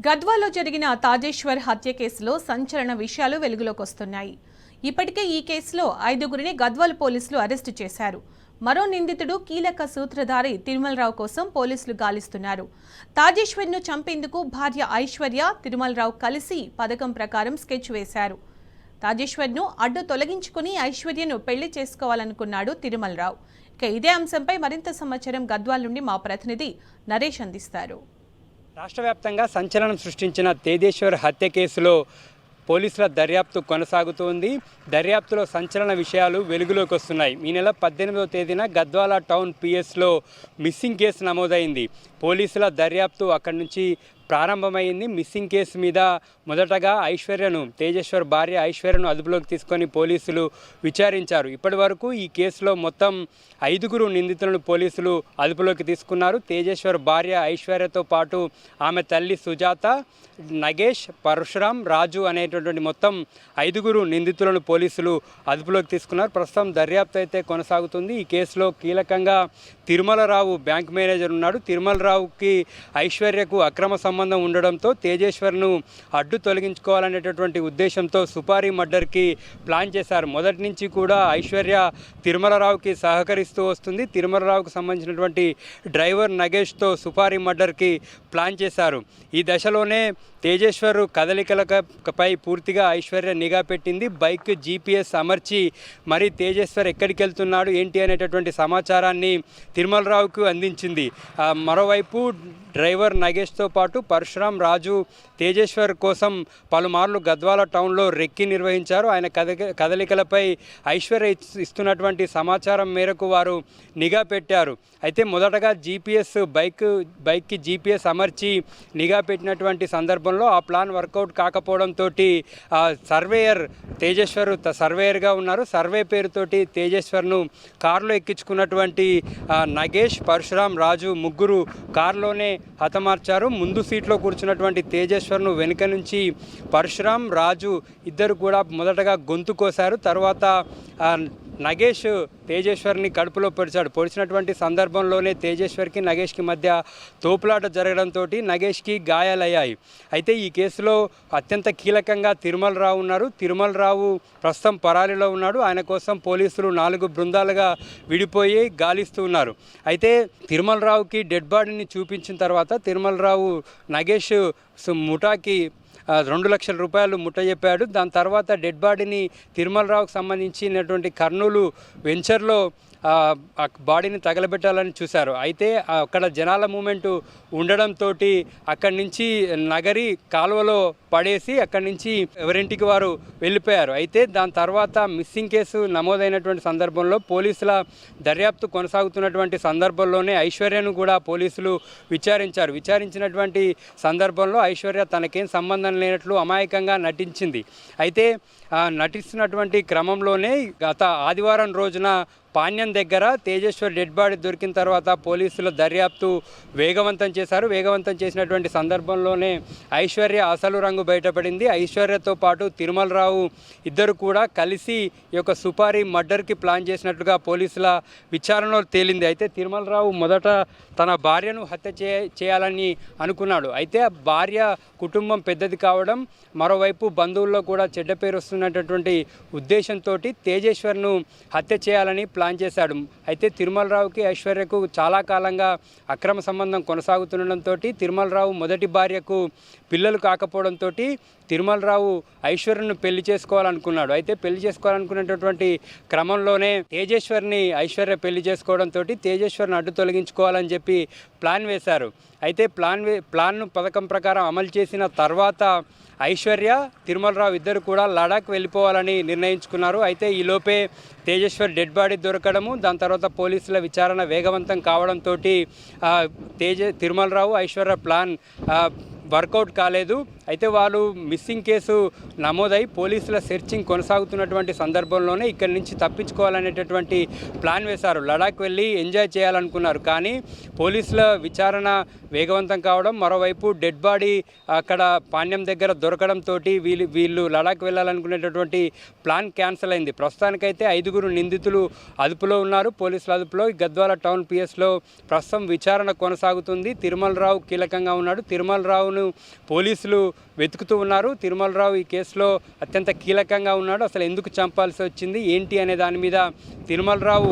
గద్వాలో జరిగిన తాజేశ్వర్ హత్య కేసులో సంచలన విషయాలు వెలుగులోకి వస్తున్నాయి. ఇప్పటికే ఈ కేసులో 5గురిని గద్వాల్ పోలీసులు అరెస్టు చేశారు. మరో నిందితుడు కీలక సూత్రధారి తిరుమలరావు కోసం పోలీసులు గాలిస్తున్నారు. తాజేశ్వర్ను చంపేందుకు భార్య ఐశ్వర్య, తిరుమలరావు కలిసి పథకం ప్రకారం స్కెచ్ వేశారు. తాజేశ్వర్ను అడ్డు తొలగించుకుని ఐశ్వర్యను పెళ్లి చేసుకోవాలనుకున్నాడు తిరుమలరావు. ఇక ఇదే అంశంపై మరింత సమాచారం గద్వాల్ నుండి మా ప్రతినిధి నరేష్ అందిస్తారు. రాష్ట్ర వ్యాప్తంగా సంచలనం సృష్టించిన తేజేశ్వర్ హత్య కేసులో పోలీసుల దర్యాప్తు కొనసాగుతోంది. దర్యాప్తులో సంచలన విషయాలు వెలుగులోకి వస్తున్నాయి. ఈ నెల 18వ తేదీన గద్వాల టౌన్ పిఎస్లో మిస్సింగ్ కేసు నమోదైంది. పోలీసుల దర్యాప్తు అక్కడి నుంచి ప్రారంభమైంది. మిస్సింగ్ కేసు మీద మొదటగా ఐశ్వర్యను, తేజేశ్వర్ భార్య ఐశ్వర్యను అదుపులోకి తీసుకొని పోలీసులు విచారించారు. ఇప్పటి వరకు ఈ కేసులో మొత్తం 5గురు నిందితులను పోలీసులు అదుపులోకి తీసుకున్నారు. తేజేశ్వర్ భార్య ఐశ్వర్యతో పాటు ఆమె తల్లి సుజాత, నగేష్, పరశురాం, రాజు అనేటటువంటి మొత్తం 5గురు నిందితులను పోలీసులు అదుపులోకి తీసుకున్నారు. ప్రస్తుతం దర్యాప్తు అయితే కొనసాగుతుంది. ఈ కేసులో కీలకంగా తిరుమలరావు బ్యాంక్ మేనేజర్ ఉన్నాడు. తిరుమలరావుకి ఐశ్వర్యకు అక్రమ సంబంధం ఉండడంతో తేజేశ్వర్ను అడ్డు తొలగించుకోవాలనేటటువంటి ఉద్దేశంతో సుపారీ మర్డర్కి ప్లాన్ చేశారు. మొదటి నుంచి కూడా ఐశ్వర్య తిరుమలరావుకి సహకరిస్తూ వస్తుంది. తిరుమలరావుకు సంబంధించినటువంటి డ్రైవర్ నగేష్తో సుపారీ మర్డర్కి ప్లాన్ చేశారు. ఈ దశలోనే తేజేశ్వర్ కదలికలపై పూర్తిగా ఐశ్వర్య నిఘా పెట్టింది. బైక్ GPS అమర్చి మరి తేజేశ్వర్ ఎక్కడికి వెళ్తున్నాడు ఏంటి అనేటటువంటి సమాచారాన్ని తిరుమలరావుకు అందించింది. మరోవైపు డ్రైవర్ నగేష్తో పాటు పరశురాం, రాజు తేజేశ్వర్ కోసం పలుమార్లు గద్వాల టౌన్లో రెక్కి నిర్వహించారు. ఆయన కదలికలపై ఐశ్వర్య ఇస్తున్నటువంటి సమాచారం మేరకు వారు నిఘా పెట్టారు. అయితే మొదటగా బైక్కి GPS అమర్చి నిఘా పెట్టినటువంటి సందర్భంలో ఆ ప్లాన్ వర్కౌట్ కాకపోవడంతో సర్వేయర్ తేజేశ్వర్ సర్వేయర్గా ఉన్నారు. సర్వే పేరుతోటి తేజేశ్వర్ను కారులో ఎక్కించుకున్నటువంటి నగేష్, పరశురాం, రాజు ముగ్గురు కారులోనే హతమార్చారు. ముందు సీట్లో కూర్చున్నటువంటి తేజేశ్వర్ను వెనుక నుంచి పరశురాం, రాజు ఇద్దరు కూడా మొదటగా గొంతు కోశారు. తర్వాత నగేష్ తేజేశ్వర్ని కడుపులో పొడిచినటువంటి సందర్భంలోనే తేజేశ్వర్కి నగేష్కి మధ్య తోపులాట జరగడంతో నగేష్కి గాయాలయ్యాయి. అయితే ఈ కేసులో అత్యంత కీలకంగా తిరుమలరావు ఉన్నారు. తిరుమలరావు ప్రస్తుతం పరారీలో ఉన్నాడు. ఆయన కోసం పోలీసులు 4 బృందాలుగా విడిపోయి గాలిస్తూ ఉన్నారు. అయితే తిరుమలరావుకి డెడ్ బాడీని చూపించిన తర్వాత తిరుమలరావు నగేష్ ముఠాకి 2 లక్షల రూపాయలు ముట్టజెప్పాడు. దాని తర్వాత డెడ్ బాడీని తిరుమలరావుకు సంబంధించినటువంటి కర్నూలు వెంచర్లో బాడీని తగలబెట్టాలని చూశారు. అయితే అక్కడ జనాల మూమెంటు ఉండడంతో అక్కడి నుంచి నగరి కాలువలో పడేసి అక్కడి నుంచి ఎవరింటికి వారు వెళ్ళిపోయారు. అయితే దాని తర్వాత మిస్సింగ్ కేసు నమోదైనటువంటి సందర్భంలో పోలీసుల దర్యాప్తు కొనసాగుతున్నటువంటి సందర్భంలోనే ఐశ్వర్యను కూడా పోలీసులు విచారించినటువంటి సందర్భంలో ఐశ్వర్య తనకేం సంబంధం లేనట్లు అమాయకంగా నటించింది. అయితే నటిస్తున్నటువంటి క్రమంలోనే గత ఆదివారం రోజున పాణ్యం దగ్గర తేజేశ్వర్ డెడ్ బాడీ దొరికిన తర్వాత పోలీసులు దర్యాప్తు వేగవంతం చేసినటువంటి సందర్భంలోనే ఐశ్వర్య అసలు రంగు బయటపడింది. ఐశ్వర్యతో పాటు తిరుమలరావు ఇద్దరు కూడా కలిసి ఈ యొక్క సుపారీ మర్డర్కి ప్లాన్ చేసినట్లుగా పోలీసుల విచారణలో తేలింది. అయితే తిరుమలరావు మొదట తన భార్యను హత్య చేయాలని అనుకున్నాడు. అయితే ఆ భార్య కుటుంబం పెద్దది కావడం, మరోవైపు బంధువుల్లో కూడా చెడ్డ పేరు వస్తున్నటువంటి ఉద్దేశంతో తేజేశ్వర్ను హత్య చేయాలని ప్లాన్ చేశాడు. అయితే తిరుమలరావుకి ఐశ్వర్యకు చాలా కాలంగా అక్రమ సంబంధం కొనసాగుతుండడంతో తిరుమలరావు మొదటి భార్యకు పిల్లలు కాకపోవడంతో తిరుమలరావు ఐశ్వర్యను పెళ్లి చేసుకోవాలనుకున్నాడు. అయితే పెళ్లి చేసుకోవాలనుకునేటటువంటి క్రమంలోనే తేజేశ్వర్ని ఐశ్వర్య పెళ్లి చేసుకోవడంతో తేజేశ్వర్ని అడ్డు తొలగించుకోవాలని చెప్పి ప్లాన్ వేశారు. అయితే ప్లాన్ను పథకం ప్రకారం అమలు చేసిన తర్వాత ఐశ్వర్య, తిరుమలరావు ఇద్దరు కూడా లడాక్ వెళ్ళిపోవాలని నిర్ణయించుకున్నారు. అయితే ఈలోపే తేజేశ్వర్ డెడ్ బాడీ దొరకడము, దాని తర్వాత పోలీసుల విచారణ వేగవంతం కావడంతో తిరుమలరావు, ఐశ్వర్య ప్లాన్ వర్కౌట్ కాలేదు. అయితే వాళ్ళు మిస్సింగ్ కేసు నమోదై పోలీసుల సెర్చింగ్ కొనసాగుతున్నటువంటి సందర్భంలోనే ఇక్కడి నుంచి తప్పించుకోవాలనేటటువంటి ప్లాన్ వేశారు. లడాక్ వెళ్ళి ఎంజాయ్ చేయాలనుకున్నారు. కానీ పోలీసుల విచారణ వేగవంతం కావడం, మరోవైపు డెడ్ బాడీ అక్కడ పాణ్యం దగ్గర దొరకడంతో వీళ్ళు లడాక్ వెళ్ళాలనుకునేటటువంటి ప్లాన్ క్యాన్సిల్ అయింది. ప్రస్తుతానికైతే 5గురు నిందితులు అదుపులో ఉన్నారు. పోలీసుల అదుపులో గద్వాల టౌన్ పిఎస్లో ప్రస్తుతం విచారణ కొనసాగుతుంది. తిరుమలరావు కీలకంగా ఉన్నాడు. తిరుమలరావును నిందితులను పోలీసులు వెతుకుతూ ఉన్నారు. తిరుమలరావు ఈ కేసులో అత్యంత కీలకంగా ఉన్నాడు. అసలు ఎందుకు చంపాల్సి వచ్చింది ఏంటి అనే దాని మీద తిరుమలరావు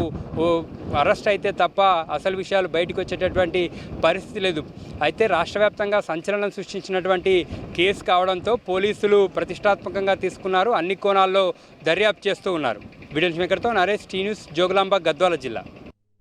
అరెస్ట్ అయితే తప్ప అసలు విషయాలు బయటకు వచ్చేటటువంటి పరిస్థితి లేదు. అయితే రాష్ట్ర వ్యాప్తంగా సంచలనం సృష్టించినటువంటి కేసు కావడంతో పోలీసులు ప్రతిష్టాత్మకంగా తీసుకున్నారు. అన్ని కోణాల్లో దర్యాప్తు చేస్తూ ఉన్నారు. వీడియో మేకర్తో నరేష్, టీ న్యూస్, జోగులాంబ, గద్వాల జిల్లా.